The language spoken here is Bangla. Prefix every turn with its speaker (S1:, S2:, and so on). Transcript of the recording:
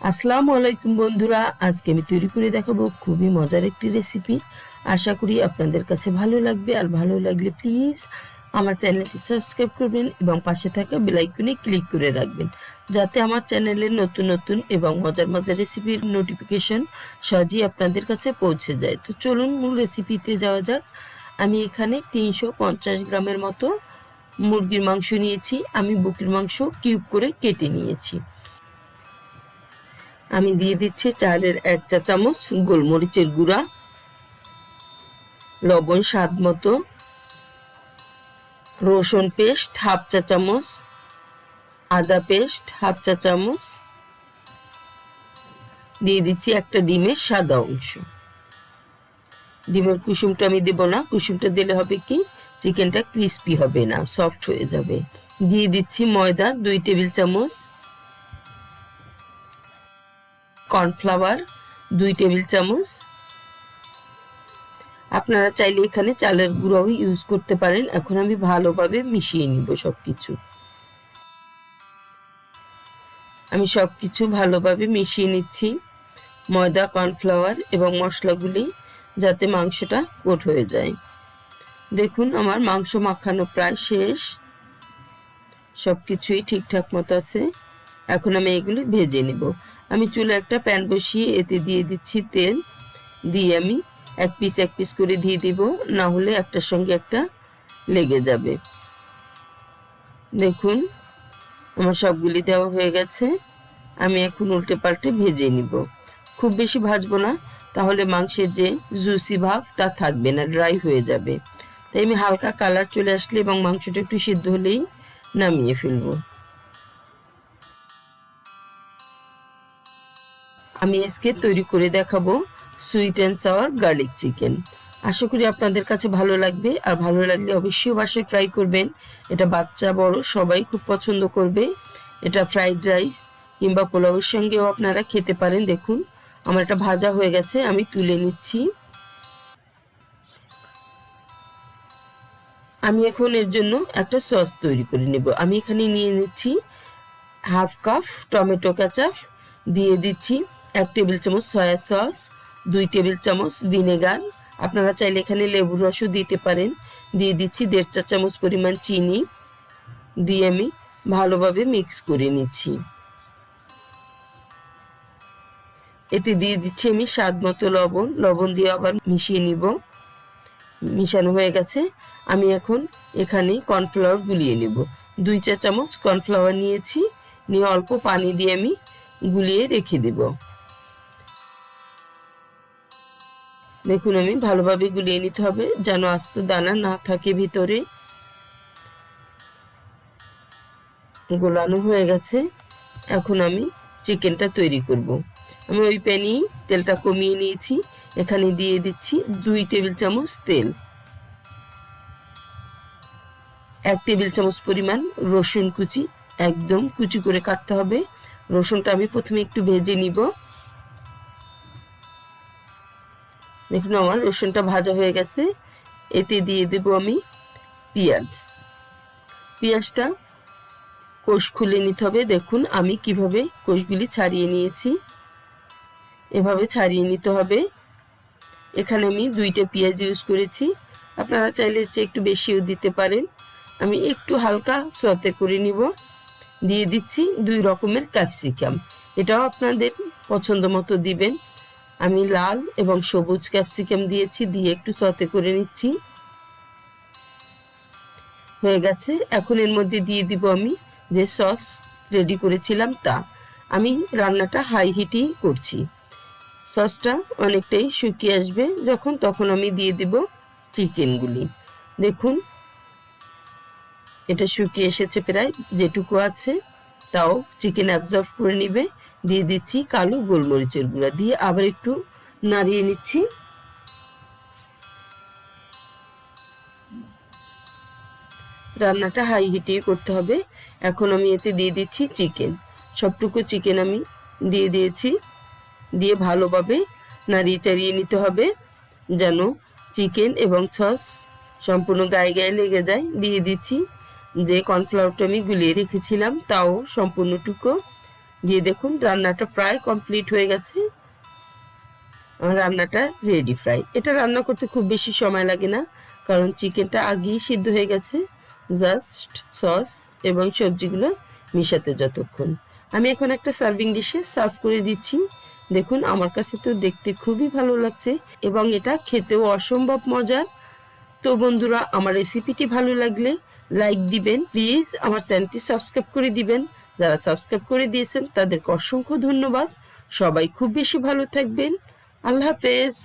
S1: আসসালামু আলাইকুম বন্ধুরা, আজকে আমি তৈরি করে দেখাবো খুবই মজার একটি রেসিপি। আশা করি আপনাদের কাছে ভালো লাগবে। আর ভালো লাগলে প্লিজ আমার চ্যানেলটি সাবস্ক্রাইব করবেন এবং পাশে থাকা বেল আইকনে ক্লিক করে রাখবেন, যাতে আমার চ্যানেলের নতুন নতুন এবং মজার মজার রেসিপির নোটিফিকেশন সহজেই আপনাদের কাছে পৌঁছে যায়। তো চলুন মূল রেসিপিতে যাওয়া যাক। আমি এখানে 350 গ্রামের মতো মুরগির মাংস নিয়েছি। আমি বুকের মাংস কিউব করে কেটে নিয়েছি। আমি দিয়ে দিচ্ছি চালের 1 চা চামচ গোলমরিচের গুঁড়া, লবণ স্বাদ মতো, রসুন পেস্ট হাফ চা চামচ, আদা পেস্ট হাফ চা চামচ, দিয়ে দিচ্ছি একটা ডিমের সাদা অংশ। ডিমের কুসুমটা আমি দেব না, কুসুমটা দিলে হবে কি চিকেনটা ক্রিস্পি হবে না, সফট হয়ে যাবে। দিয়ে দিচ্ছি ময়দা 2 টেবিল চামচ, কর্নফ্লাওয়ার 2 টেবিল চামচ। আপনারা চাইলে এখানে চালের গুঁড়াও ইউজ করতে পারেন। এখন আমি ভালোভাবে মিশিয়ে নিব সবকিছু। আমি সবকিছু ভালোভাবে মিশিয়ে নিচ্ছি, ময়দা, কর্নফ্লাওয়ার এবং মশলাগুলি, যাতে মাংসটা কোট হয়ে যায়। দেখুন আমার মাংস মাখানো প্রায় শেষ, সবকিছুই ঠিকঠাক মতো আছে। এখন আমি এগুলি ভেজে নেব। আমি চুলে একটা প্যান বসিয়ে এতে দিয়ে দিচ্ছি তেল, দিয়ে আমি এক পিস করে দিয়ে দিব, না হলে একটার সঙ্গে একটা লেগে যাবে। দেখুন আমার সবগুলি দেওয়া হয়ে গেছে। আমি এখন উল্টে পাল্টে ভেজে নিব। খুব বেশি ভাজবো না, তাহলে মাংসের যে জুসি ভাব তা থাকবে না, ড্রাই হয়ে যাবে। তাই আমি হালকা কালার চলে আসলে এবং মাংসটা একটু সিদ্ধ হলেই নামিয়ে ফেলবো। আমি আজকে তৈরি করে দেখাবো sweet and sour garlic chicken. আশা করি আপনাদের কাছে ভালো লাগবে। আর ভালো লাগলে অবশ্যই বাসায় ট্রাই করবেন। এটা বাচ্চা বড় সবাই খুব পছন্দ করবে। এটা ফ্রাইড রাইস কিংবা পোলাওয়ের সঙ্গেও আপনারা খেতে পারেন। দেখুন আমার এটা ভাজা হয়ে গেছে, আমি তুলে নিচ্ছি। আমি এখন এর জন্য একটা সস তৈরি করে নেব। আমি এখানে নিয়ে নিচ্ছি হাফ কাপ টমেটো কেচাপ, দিয়ে দিচ্ছি 1 টেবিল চামচ সয়া সস, 2 টেবিল চামচ ভিনেগার, আপনারা চাইলে এখানে লেবুর রসও দিতে পারেন। দিয়ে দিচ্ছি 1.5 চা চামচ পরিমাণ চিনি, দিয়ে আমি ভালোভাবে মিক্স করে নিচ্ছি। এতে দিয়ে দিচ্ছি আমি স্বাদ মতো লবণ দিয়ে আবার মিশিয়ে নিব। মিশানো হয়ে গেছে। আমি এখন এখানে কর্নফ্লাওয়ার গুলিয়ে নেব। 2 চা চামচ কর্নফ্লাওয়ার নিয়েছি, নিয়ে অল্প পানি দিয়ে আমি গুলিয়ে রেখে দেব। দেখুন আমি ভালোভাবে গুলিয়ে নিতে হবে, যেন আস্ত দানা না থাকে ভিতরে। গোলানো হয়ে গেছে। এখন আমি চিকেনটা তৈরি করব। আমি ওই প্যানেই তেলটা কমিয়ে নিয়েছি। এখানে দিয়ে দিচ্ছি 2 টেবিল চামচ তেল, 1 টেবিল চামচ পরিমাণ রসুন কুচি, একদম কুচি করে কাটতে হবে। রসুনটা আমি প্রথমে একটু ভেজে নিব। দেখুন আমার রসুনটা ভাজা হয়ে গেছে। এতে দিয়ে দেব আমি পেঁয়াজটা কোষ খুলে নিতে হবে। দেখুন আমি কিভাবে কোষগুলি ছাড়িয়ে নিয়েছি, এভাবে ছাড়িয়ে নিতে হবে। এখানে আমি 2টা পেঁয়াজ ইউজ করেছি, আপনারা চাইলে একটু বেশিও দিতে পারেন। আমি একটু হালকা সতে করে নিব। দিয়ে দিচ্ছি 2 রকমের ক্যাপসিকাম, এটাও আপনাদের পছন্দ মতো দিবেন। আমি লাল এবং সবুজ ক্যাপসিকাম দিয়েছি, দিয়ে একটু সতে করে নিচ্ছি। হয়ে গেছে। এখন এর মধ্যে দিয়ে দিব আমি যে সস রেডি করেছিলাম তা। আমি রান্নাটা হাই হিটেই করছি। সসটা অনেকটাই শুকিয়ে আসবে যখন, তখন আমি দিয়ে দিব চিকেনগুলি। দেখুন এটা শুকিয়ে এসেছে প্রায়, যেটুকু আছে তাও চিকেন অ্যাবজর্ব করে নিবে। দিয়ে দিচ্ছি কালো গোলমরিচের গুঁড়া, দিয়ে আবার একটু নাড়িয়ে নিচ্ছি। রান্নাটা হাই হিটেই করতে হবে। এখন আমি এতে দিয়ে দিচ্ছি চিকেন, সবটুকু চিকেন আমি দিয়ে দিয়েছি। দিয়ে ভালোভাবে নাড়িয়ে চাড়িয়ে নিতে হবে, যেন চিকেন এবং সস সম্পূর্ণ গায়ে গায়ে লেগে যায়। দিয়ে দিচ্ছি যে কর্নফ্লাওয়ারটা আমি গুলিয়ে রেখেছিলাম তাও সম্পূর্ণটুকু দিয়ে দেখুন রান্নাটা প্রায় কমপ্লিট হয়ে গেছে। আমার রান্নাটা রেডি প্রায়। এটা রান্না করতে খুব বেশি সময় লাগে না, কারণ চিকেনটা আগেই সিদ্ধ হয়ে গেছে, জাস্ট সস এবং সবজিগুলো মিশাতে যতক্ষণ। আমি এখন একটা সার্ভিং ডিশে সার্ভ করে দিচ্ছি। দেখুন আমার কাছে তো দেখতে খুবই ভালো লাগছে এবং এটা খেতেও অসম্ভব মজার। তো বন্ধুরা, আমার রেসিপিটি ভালো লাগলে লাইক দিবেন, প্লিজ আমার চ্যানেলটি সাবস্ক্রাইব করে দিবেন। যারা সাবস্ক্রাইব করে দিয়েছেন তাদেরকে অসংখ্য ধন্যবাদ। সবাই খুব বেশি ভালো থাকবেন। আল্লাহ হাফেজ।